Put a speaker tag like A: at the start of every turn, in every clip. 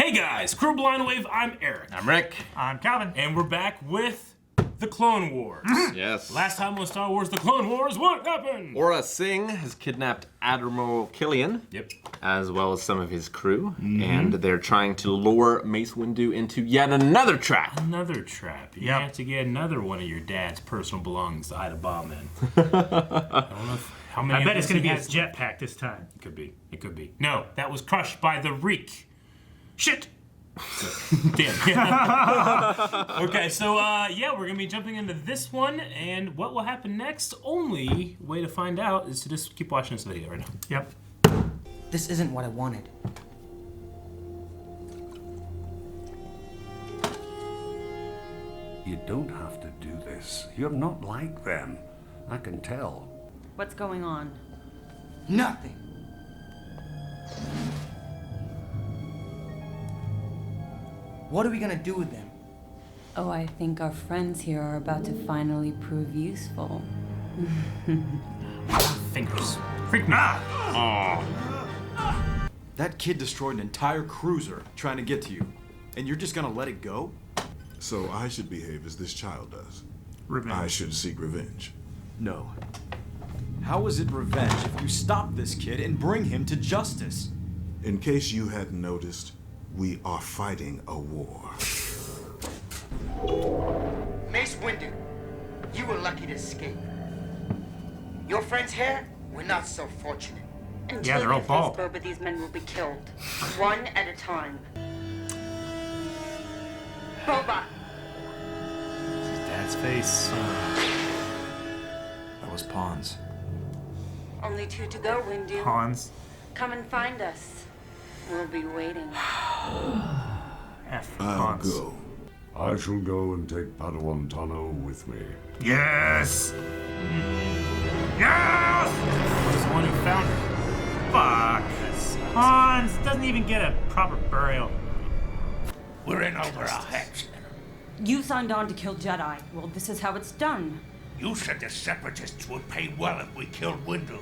A: Hey guys, Crew Blind Wave, I'm Eric.
B: I'm Rick.
C: I'm Calvin.
A: And we're back with the Clone Wars.
B: Yes.
A: Last time on Star Wars The Clone Wars, what happened?
B: Aura Singh has kidnapped Admiral Killian.
A: Yep.
B: As well as some of his crew. And they're trying to lure Mace Windu into yet another trap.
A: Another trap. You have to get another one of your dad's personal belongings to hide a bomb in. I don't know how many.
C: I bet
A: of
C: it's
A: those
C: going to
A: he
C: be
A: has.
C: his jetpack this time.
A: It could be. It could be. No, that was crushed by the Reek. Shit! Damn. Okay, so yeah, we're gonna be jumping into this one, and what will happen next? Only way to find out is to just keep watching this video right now.
C: Yep.
D: This isn't what I wanted.
E: You don't have to do this. You're not like them. I can tell.
F: What's going on?
D: Nothing. What are we gonna do with them?
F: Oh, I think our friends here are about to finally prove useful.
A: Fingers. Freak me out.
G: That kid destroyed an entire cruiser trying to get to you, and you're just gonna let it go?
H: So I should behave as this child does.
C: Revenge.
H: I should seek revenge.
G: No. How is it revenge if you stop this kid and bring him to justice?
H: In case you hadn't noticed, we are fighting a war.
D: Mace Windu, you were lucky to escape. Your friends here were not so fortunate.
F: Until
C: they're all
F: you face
C: bald.
F: Boba, these men will be killed. One at a time. Boba!
A: His dad's face.
G: That was pawns.
F: Only two to go, Windu.
C: Hans.
F: Come and find us. We'll be waiting.
C: F.
H: I'll
C: Hans.
H: go.
E: I shall go and take Padawan Tano with me.
C: Yes! Yes!
A: He's the one who found her.
C: Fuck. Hans doesn't even get a proper burial.
I: We're in over our heads.
F: You signed on to kill Jedi. Well, this is how it's done.
I: You said the Separatists would pay well if we killed Windu.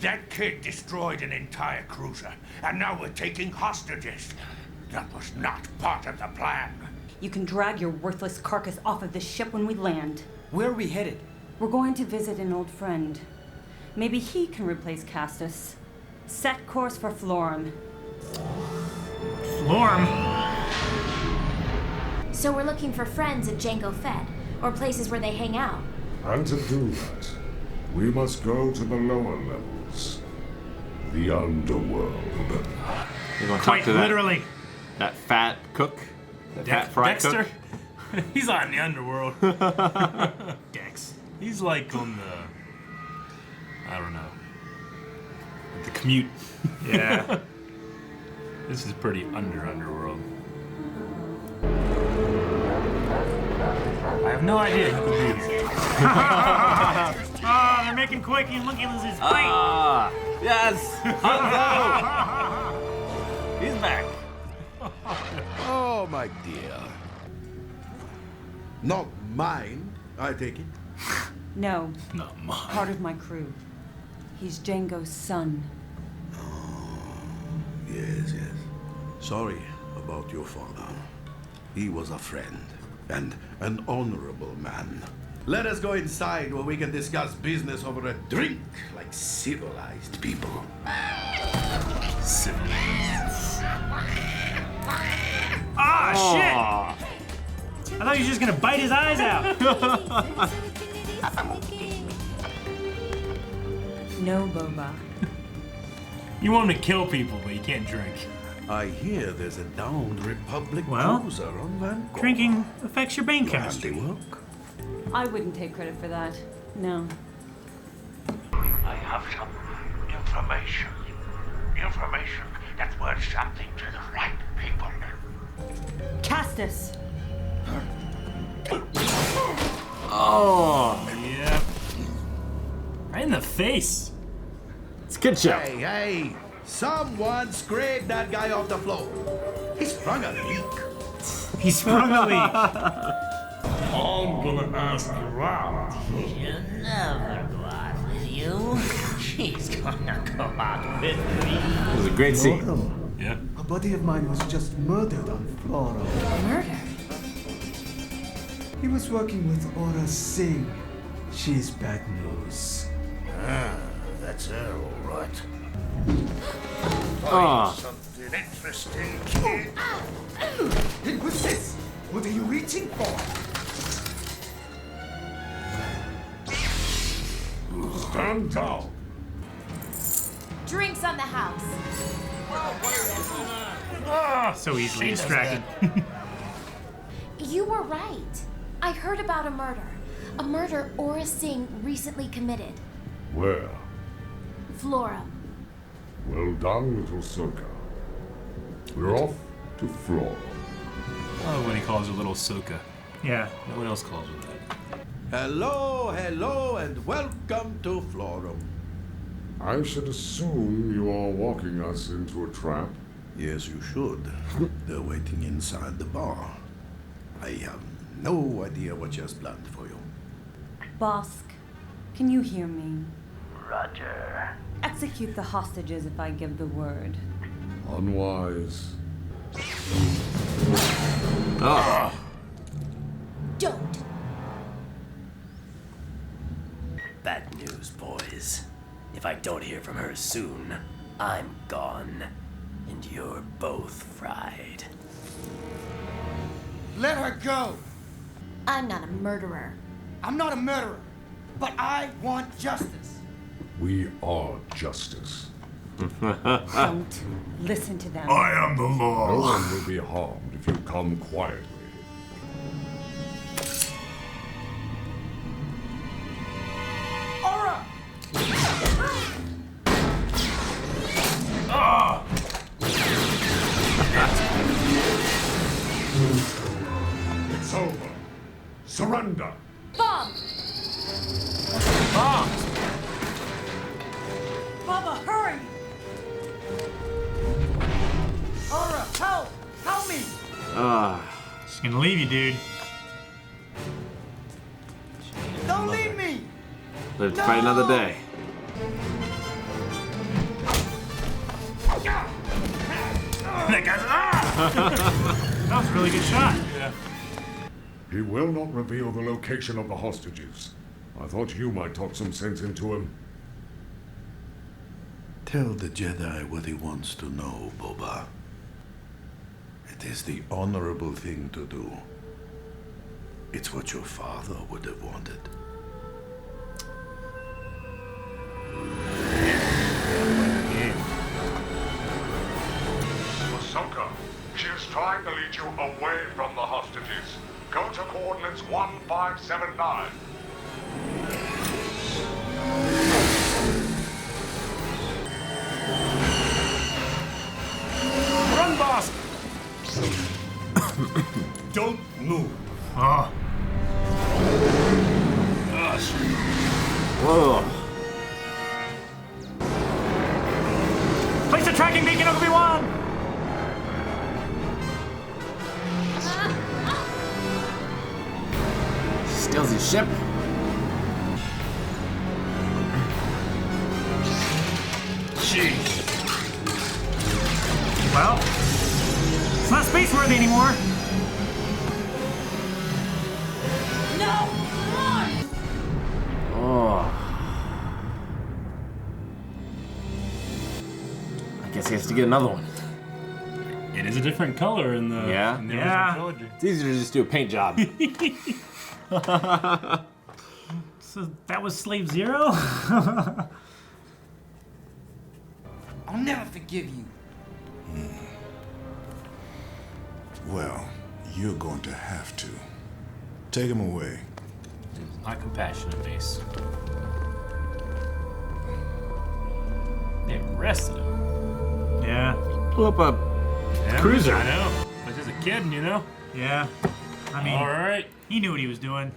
I: That kid destroyed an entire cruiser, and now we're taking hostages. That was not part of the plan.
F: You can drag your worthless carcass off of this ship when we land.
D: Where are we headed?
F: We're going to visit an old friend. Maybe he can replace Castus. Set course for Florrum.
C: Florrum.
J: So we're looking for friends at Jango Fett, or places where they hang out.
E: And to do that, we must go to the lower levels. The underworld.
B: You want to talk
C: Quite
B: to that,
C: literally.
B: that fat cook? That fat fry
A: Dexter?
B: cook?
A: He's on the underworld.
C: Dex.
A: He's like on the, I don't know, the commute.
C: Yeah.
A: This is pretty underworld. I have no idea who could be here.
C: Oh, they're making Quakey and Monkey lose his fight.
B: Ah, yes! Hondo! He's back.
I: Oh, my dear.
K: Not mine, I take it.
F: No,
A: Not mine.
F: part of my crew. He's Jango's son.
K: Yes, yes. Sorry about your father. He was a friend and an honorable man. Let us go inside where we can discuss business over a drink like civilized people.
C: Ah, shit! I thought he was just gonna bite his eyes out.
F: No, Boba.
A: You want him to kill people, but you can't drink.
K: I hear there's a downed Republic
C: Well,
K: cruiser on Vancouver.
C: Drinking affects your brain
K: Your
C: chemistry.
K: handiwork.
F: I wouldn't take credit for that. No.
I: I have some information. Information that's worth something to the right people.
F: Castus!
B: Oh,
A: Yep. Right in the face.
B: it's a good show.
K: Hey, hey! Someone scrape that guy off the floor. He sprung a leak.
C: He sprung a leak.
I: I'm gonna ask you out.
L: She'll never go out with you. She's gonna go out with me.
B: It was a great scene.
A: Yeah.
K: A
M: buddy of mine was just murdered on Florrum.
J: Murder?
M: He was working with Aura Singh. She's bad news.
I: Ah, that's her, all right.
B: Ah.
I: Something interesting, kid.
M: It was this! What are you reaching for?
E: Stand down.
J: Drinks on the house.
C: Ah, so easily distracted.
J: You were right. I heard about a murder. A murder Aura Singh recently committed.
E: Where?
J: Florrum.
E: Well done, little Soka. We're off to Florrum.
A: Oh, when he calls her little Soka.
C: Yeah.
A: No one else calls her that.
K: Hello, hello, and welcome to Florrum.
E: I should assume you are walking us into a trap.
K: Yes, you should. They're waiting inside the bar. I have no idea what she has planned for you.
F: Bosk, can you hear me?
L: Roger.
F: Execute the hostages if I give the word.
E: Unwise.
B: Oh.
J: Don't.
L: Bad news, boys. If I don't hear from her soon, I'm gone. And you're both fried.
D: Let her go.
J: I'm not a murderer.
D: I'm not a murderer, but I want justice.
E: We are justice.
F: Don't listen to them.
E: I am the law. No one will be harmed if you come quietly.
D: Aura!
A: Ah!
E: It's over. Surrender.
J: Bomb!
A: Bombs!
F: Bubba, hurry!
D: Aura, help! Help me!
C: She's gonna leave you, dude.
D: Don't leave me!
B: Live to fight another day.
A: That guy's
C: That was a really good shot.
A: Yeah.
E: He will not reveal the location of the hostages. I thought you might talk some sense into him.
K: Tell the Jedi what he wants to know, Boba. It is the honorable thing to do. It's what your father would have wanted.
E: Ahsoka, she is trying to lead you away from the hostages. Go to coordinates 1579.
A: Run, boss!
K: Don't move.
A: Oh. Oh, shit.
B: Whoa.
C: Place a tracking beacon, Obi-Wan!
B: Steals his ship.
A: Jeez.
C: Well, it's not space-worthy anymore.
F: No! Run!
B: Oh. I guess he has to get another one.
A: It is a different color in the,
B: Yeah?
A: in the
C: Yeah.
A: original trilogy.
B: It's easier to just do a paint job.
C: So that was Slave Zero?
D: I'll never forgive you.
H: Well, you're going to have to. Take him away.
A: Not compassionate, Mace. They arrested him.
C: Yeah.
B: Pull up a
A: Yeah,
B: cruiser.
A: I know. But just a kid, you know?
C: Yeah. I mean,
A: All right.
C: he knew what he was doing.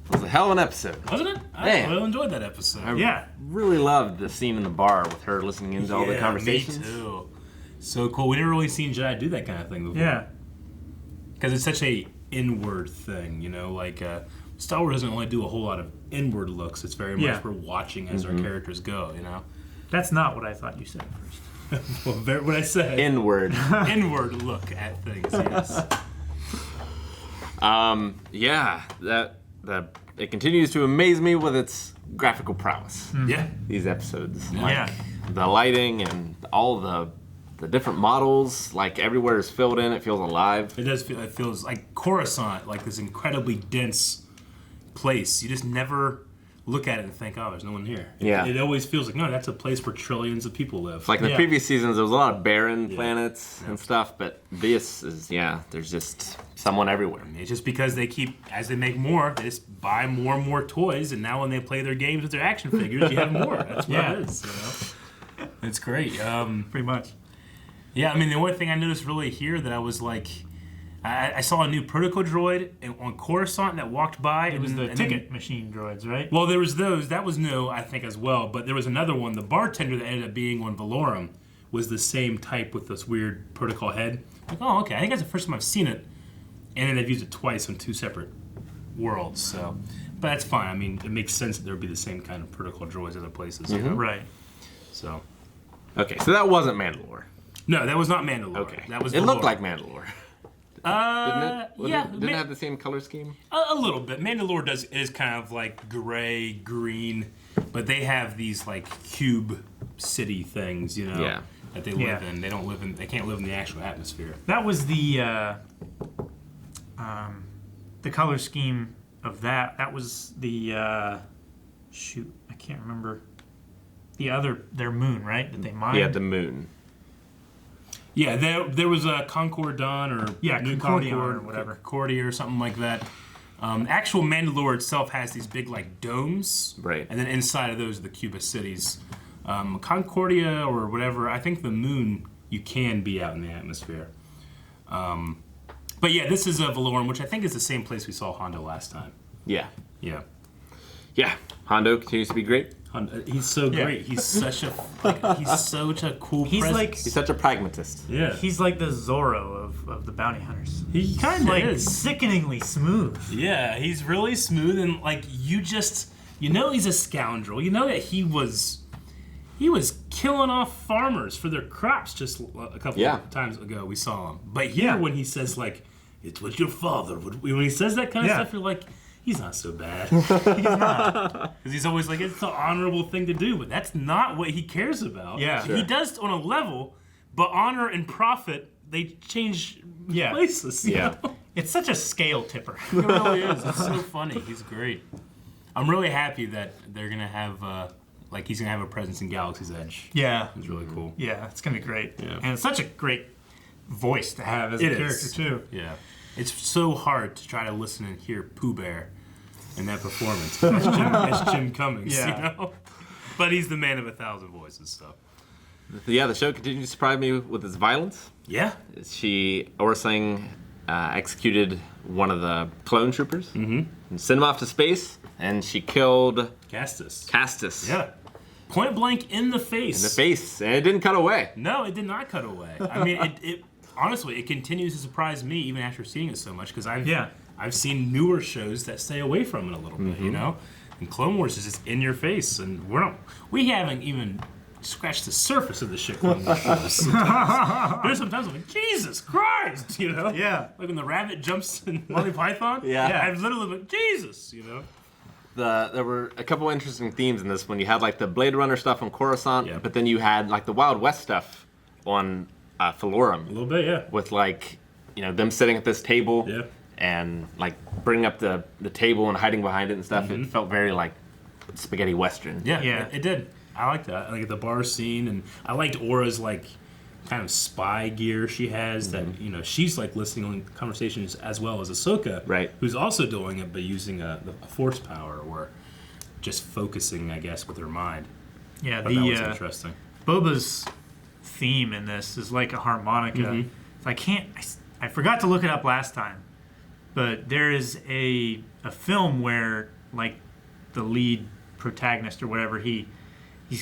B: It was a hell of an episode.
A: Wasn't it? I
B: Man.
A: really enjoyed that episode.
B: I
C: Yeah.
B: really loved the scene in the bar with her listening into all the conversations.
A: Me too. So cool. We never really seen Jedi do that kind of thing before.
C: Yeah.
A: Because it's such a inward thing, you know? Like, Star Wars doesn't really do a whole lot of inward looks. It's very much
C: Yeah.
A: we're watching as our characters go, you know?
C: That's not what I thought you said first.
A: Well, what I said.
B: Inward.
A: Inward look at things. Yes.
B: Yeah, it continues to amaze me with its graphical prowess.
A: Yeah.
B: These episodes.
C: Yeah.
B: The lighting and all the different models, like everywhere is filled in. It feels alive.
A: It does feel. It feels like Coruscant, like this incredibly dense place. You just never look at it and think, "Oh, there's no one here."
B: Yeah.
A: It always feels like, no, that's a place where trillions of people live.
B: Like in the previous seasons, there was a lot of barren planets and stuff, but this is, there's just someone everywhere.
A: It's just because they keep, as they make more, they just buy more and more toys, and now when they play their games with their action figures, you have more. That's what it is. You know? It's great.
C: Pretty much.
A: Yeah, I mean, the only thing I noticed really here that I was like, I saw a new protocol droid on Coruscant that walked by.
C: It was the ticket machine droids, right?
A: Well, there was those. That was new, I think, as well. But there was another one. The bartender that ended up being on Florrum was the same type with this weird protocol head. Like, oh, okay. I think that's the first time I've seen it. And then they've used it twice on 2 separate worlds. So, but that's fine. I mean, it makes sense that there would be the same kind of protocol droids other places. You know?
C: Right.
A: So.
B: Okay, so that wasn't Mandalore.
A: No, that was not Mandalore.
B: Okay.
A: That was
B: it looked
A: Florrum.
B: like Mandalore. Didn't it?
A: Yeah.
B: Didn't it have the same color scheme?
A: A little bit. Mandalore is kind of like gray, green, but they have these like cube city things, you know, that they live in. They don't live in. They can't live in the actual atmosphere.
C: That was the color scheme of that. That was the shoot. I can't remember their moon, right? That they mined.
B: Yeah, the moon.
A: Yeah, there was a Concordon or New
C: Concordion
A: Concord
C: or whatever.
A: Concordia or something like that. Actual Mandalore itself has these big like domes,
B: right?
A: And then inside of those are the Cuba cities. Concordia or whatever. I think the moon you can be out in the atmosphere. But yeah, this is a Florrum, which I think is the same place we saw Hondo last time.
B: Yeah.
A: Yeah.
B: Yeah. Hondo continues to be great.
A: He's so great. He's such a cool presence.
B: He's such a pragmatist.
A: Yeah.
C: He's like the Zorro of the bounty hunters.
A: He kind of is.
C: Sickeningly smooth.
A: Yeah, he's really smooth and like you know he's a scoundrel. You know that he was killing off farmers for their crops just a couple of times ago. We saw him. But here when he says like, it's what your father would, when he says that kind of stuff, you're like, he's not so bad. He's not. Because he's always like, it's the honorable thing to do, but that's not what he cares about.
C: Yeah.
A: He does on a level, but honor and profit, they change places. you know?
C: It's such a scale tipper.
A: It really is. It's so funny. He's great. I'm really happy that they're going to have, he's going to have a presence in Galaxy's Edge.
C: Yeah.
A: It's really cool.
C: Yeah, it's going to be great.
A: Yeah.
C: And it's such a great voice to have as a character, too.
A: Yeah. It's so hard to try to listen and hear Pooh Bear in that performance. That's Jim Cummings, you know? But he's the man of 1,000 voices, so.
B: Yeah, the show continues to surprise me with its violence.
A: Yeah.
B: Aurra Singh executed one of the clone troopers and sent him off to space, and she killed Castus.
A: Yeah. Point blank in the face.
B: And it didn't cut away.
A: No, it did not cut away. I mean, it honestly, it continues to surprise me even after seeing it so much because I've seen newer shows that stay away from it a little bit, you know? And Clone Wars is just in your face, and we haven't even scratched the surface of the shit Clone Wars shows. There's sometimes I'm like, Jesus Christ, you know?
C: Yeah.
A: Like when the rabbit jumps in Monty Python.
B: Yeah.
A: I've literally been, Jesus, you know?
B: There were a couple interesting themes in this one. You had like the Blade Runner stuff on Coruscant, but then you had like the Wild West stuff on Florrum.
A: A little bit, yeah.
B: With like, them sitting at this table and like bringing up the table and hiding behind it and stuff. It felt very like spaghetti western.
A: Yeah. It did. I liked that. I like the bar scene, and I liked Aura's like kind of spy gear she has that, she's like listening on conversations as well as Ahsoka,
B: right?
A: Who's also doing it, but using a force power or just focusing, I guess, with her mind.
C: Yeah,
A: that was interesting.
C: Boba's theme in this is like a harmonica. I forgot to look it up last time, but there is a film where like the lead protagonist or whatever, he's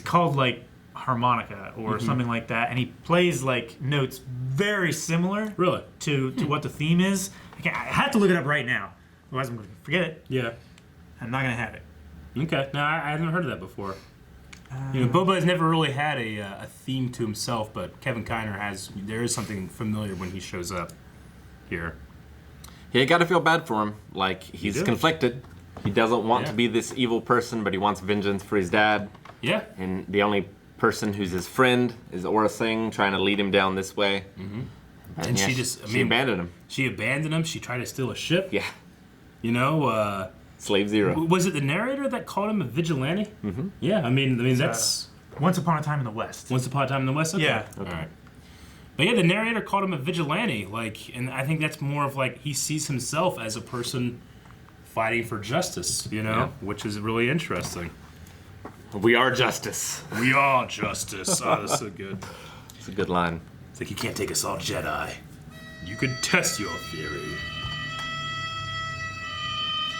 C: called like harmonica or something like that, and he plays like notes very similar to what the theme is. I have to look it up right now, otherwise I'm going to forget it.
A: Yeah.
C: I'm not going to have it.
A: Okay. No, I haven't heard of that before. You know, Boba has never really had a theme to himself, but Kevin Kiner has. There is something familiar when he shows up here.
B: Yeah, you gotta feel bad for him. Like, he's conflicted. He doesn't want to be this evil person, but he wants vengeance for his dad.
A: Yeah.
B: And the only person who's his friend is Aura Singh, trying to lead him down this way.
A: Mm-hmm. And
B: yeah, she abandoned him.
A: She abandoned him. She tried to steal a ship.
B: Yeah.
A: You know,
B: Slave Zero.
A: Was it the narrator that called him a vigilante?
B: Mm-hmm.
A: Yeah, I mean that's
C: Once Upon a Time in the West.
A: Once Upon a Time in the West. Okay.
C: Yeah.
A: Okay. All right. But yeah, the narrator called him a vigilante, like, and I think that's more of like he sees himself as a person fighting for justice, you know, which is really interesting.
B: We are justice.
A: We are justice. Oh, that's so good.
B: It's a good line.
A: It's like, you can't take us all Jedi. You could test your theory.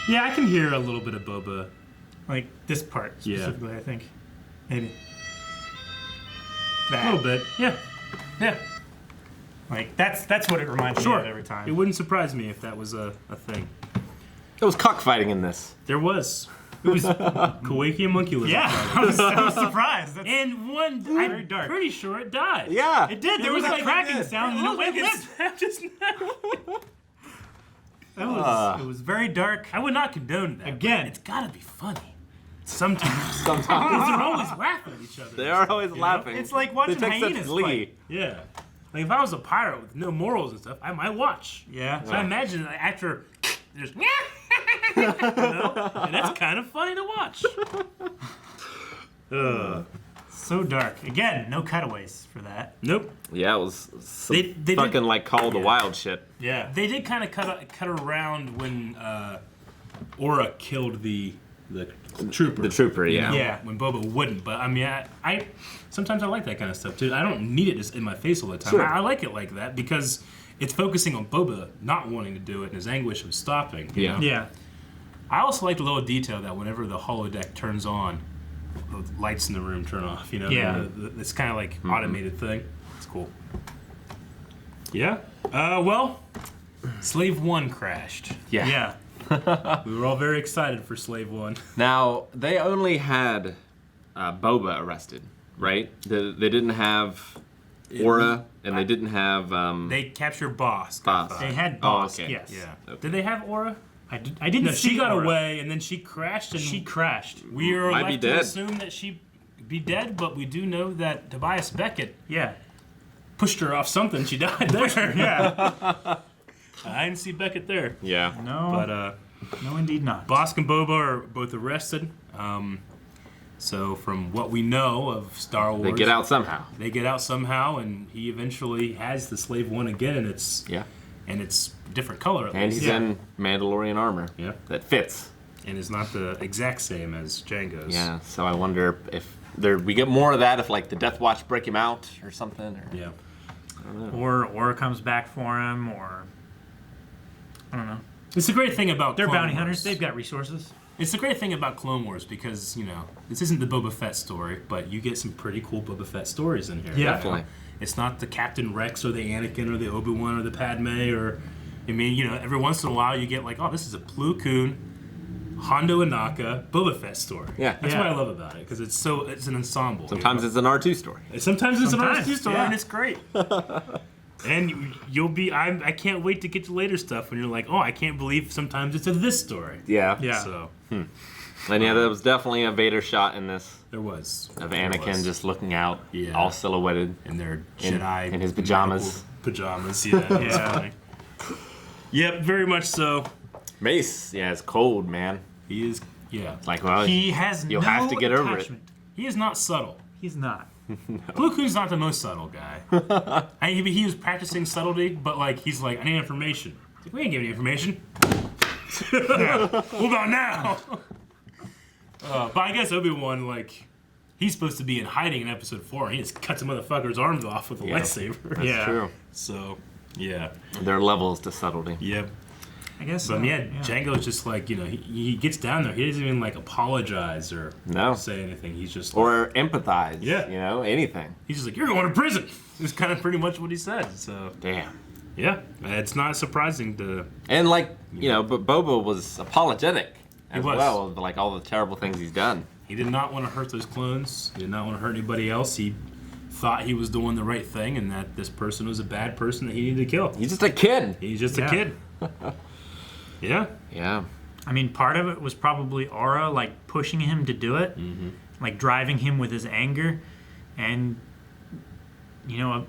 A: Yeah, I can hear a little bit of Boba.
C: Like this part specifically, I think. Maybe.
A: A little bit. Yeah. Yeah.
C: Like, that's what it reminds me of every time.
A: It wouldn't surprise me if that was a thing.
B: There was cockfighting in this.
A: There was. It was Kuwaiti and monkey lizard.
C: Yeah, I was surprised. That's
A: and one, I'm pretty sure it died.
B: Yeah.
C: It did. There was a cracking sound and it went. It was very dark.
A: I would not condone that.
C: Again.
A: It's gotta be funny. Sometimes. Because they're always laughing at each other.
B: They are always laughing.
C: It's like watching hyenas fight.
A: Yeah. Like if I was a pirate with no morals and stuff, I might watch.
C: Yeah.
A: So I imagine after there's you know? And that's kind of funny to watch.
C: So dark. Again, no cutaways for that.
A: Nope.
B: Yeah, it was some
A: They
B: fucking
A: did,
B: like Call the Wild shit.
A: Yeah. They did kind of cut around when Aura killed the trooper.
B: The trooper,
A: You
B: yeah.
A: know,
C: Yeah.
A: When Boba wouldn't, but I mean, I sometimes I like that kind of stuff too. I don't need it just in my face all the time.
B: Sure.
A: I like it like that because it's focusing on Boba not wanting to do it and his anguish of stopping. You know?
C: Yeah.
A: I also like the little detail that whenever the holodeck turns on, the lights in the room turn off. You know,
C: Yeah.
A: It's kind of like automated thing. It's cool. Yeah. Well, Slave 1 crashed.
C: Yeah.
A: We were all very excited for Slave 1.
B: Now, they only had Boba arrested, right? They didn't have Aura, and they didn't have...
A: They captured Boss.
C: They had Boss,
B: okay.
C: yes.
A: Yeah.
B: Okay.
A: Did they have Aura?
C: I didn't
A: No,
C: see
A: she got
C: Aura.
A: away, and then she crashed. And
C: She crashed.
A: we are
B: Might be
A: left to
B: dead.
A: assume that she be dead, but we do know that Tobias Beckett
C: Yeah.
A: pushed her off something. She died there.
C: Yeah.
A: I didn't see Beckett there.
B: Yeah.
C: No.
A: But
C: no, indeed not.
A: Bosk and Boba are both arrested. So from what we know of Star Wars,
B: They get out somehow.
A: They get out somehow, and he eventually has the Slave 1 again, and it's a different color. At
B: And
A: least.
B: he's in Mandalorian armor.
A: Yeah.
B: That fits.
A: And it's not the exact same as Jango's.
B: Yeah, so I wonder if we get more of that if like the Death Watch break him out or something. Or,
A: Yeah.
B: I don't know.
C: Or Aura comes back for him, or I don't know.
A: It's the great thing about
C: They're
A: Clone
C: bounty
A: Wars.
C: hunters. They've got resources.
A: It's the great thing about Clone Wars because, you know, this isn't the Boba Fett story, but you get some pretty cool Boba Fett stories in here.
C: Yeah.
B: Definitely.
A: It's not the Captain Rex or the Anakin or the Obi-Wan or the Padme or, I mean, you know, every once in a while you get like, oh, this is a Plo Koon, Hondo Inaka, Boba Fett story.
B: Yeah.
A: That's
C: Yeah.
A: what I love about it because it's an ensemble.
B: Sometimes it's an R2 story.
A: Sometimes it's an
C: Sometimes,
A: R2 story
C: yeah.
A: and it's great. And you'll be, I can't wait to get to later stuff when you're like, oh, I can't believe sometimes it's a this story.
B: Yeah.
C: Yeah.
A: So,
B: And yeah, there was definitely a Vader shot in this
A: there was.
B: of
A: There
B: Anakin
A: was.
B: just looking out,
A: Yeah.
B: all silhouetted.
A: in their
B: in-
A: Jedi
B: in his pajamas.
A: medical pajamas. Yeah, that's
C: Yeah.
A: funny. Yep, very much so.
B: Mace, yeah, it's cold, man.
A: He is. Yeah,
B: It's like, well,
C: He has
B: you'll
C: no
B: have to get over it.
C: attachment.
A: he is not subtle.
C: He's not.
A: Plo Koon's not the most subtle guy. He was practicing subtlety, but like he's like, I need information. He's like, we ain't giving you information. What about now? But I guess Obi-Wan, like, he's supposed to be in hiding in Episode 4, and he just cuts a motherfucker's arms off with a
B: Yeah.
A: lightsaber.
B: That's true.
A: So, yeah.
B: There are levels to subtlety.
A: Yep.
C: I guess.
A: But yeah, Django's just like, you know, he gets down there. He doesn't even like apologize or say anything. He's just like,
B: Or empathize.
A: Yeah.
B: You know, anything.
A: he's just like, you're going to prison. It's kind of pretty much what he said. So
B: Damn.
A: yeah, it's not surprising to.
B: And like, you know, but Boba was apologetic as
A: was.
B: well of like all the terrible things he's done.
A: He did not want to hurt those clones. He did not want to hurt anybody else. He thought he was doing the right thing and that this person was a bad person that he needed to kill.
B: He's just a kid.
A: He's just a kid. Yeah.
B: Yeah.
C: I mean, part of it was probably Aura, like, pushing him to do it.
A: Mm-hmm.
C: Like, driving him with his anger. And, you know,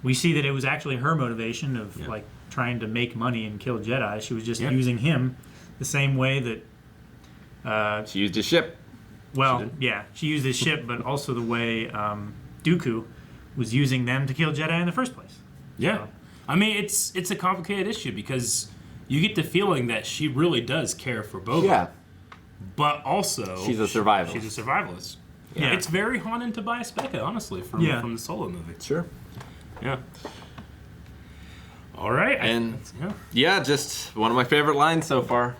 C: we see that it was actually her motivation of, like, trying to make money and kill Jedi. She was just using him the same way that...
B: she used his ship.
C: Well, she used his ship, but also the way Dooku was using them to kill Jedi in the first place.
A: Yeah.
C: So.
A: I mean, it's a complicated issue because you get the feeling that she really does care for Boba.
B: Yeah.
A: But also...
B: She's a survivalist.
A: She's a survivalist.
C: Yeah.
A: It's very Han and Tobias Becca, honestly, from the Solo movie.
B: Sure.
A: Yeah. All right.
B: And just one of my favorite lines so far.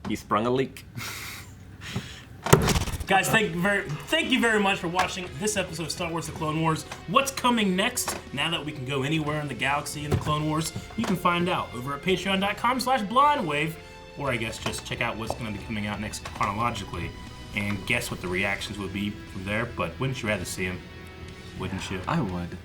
B: He sprung a leak.
A: Guys, thank you very much for watching this episode of Star Wars The Clone Wars. What's coming next? Now that we can go anywhere in the galaxy in the Clone Wars, you can find out over at patreon.com/blindwave, or I guess just check out what's going to be coming out next chronologically and guess what the reactions would be from there. But wouldn't you rather see them? Wouldn't you?
B: I would.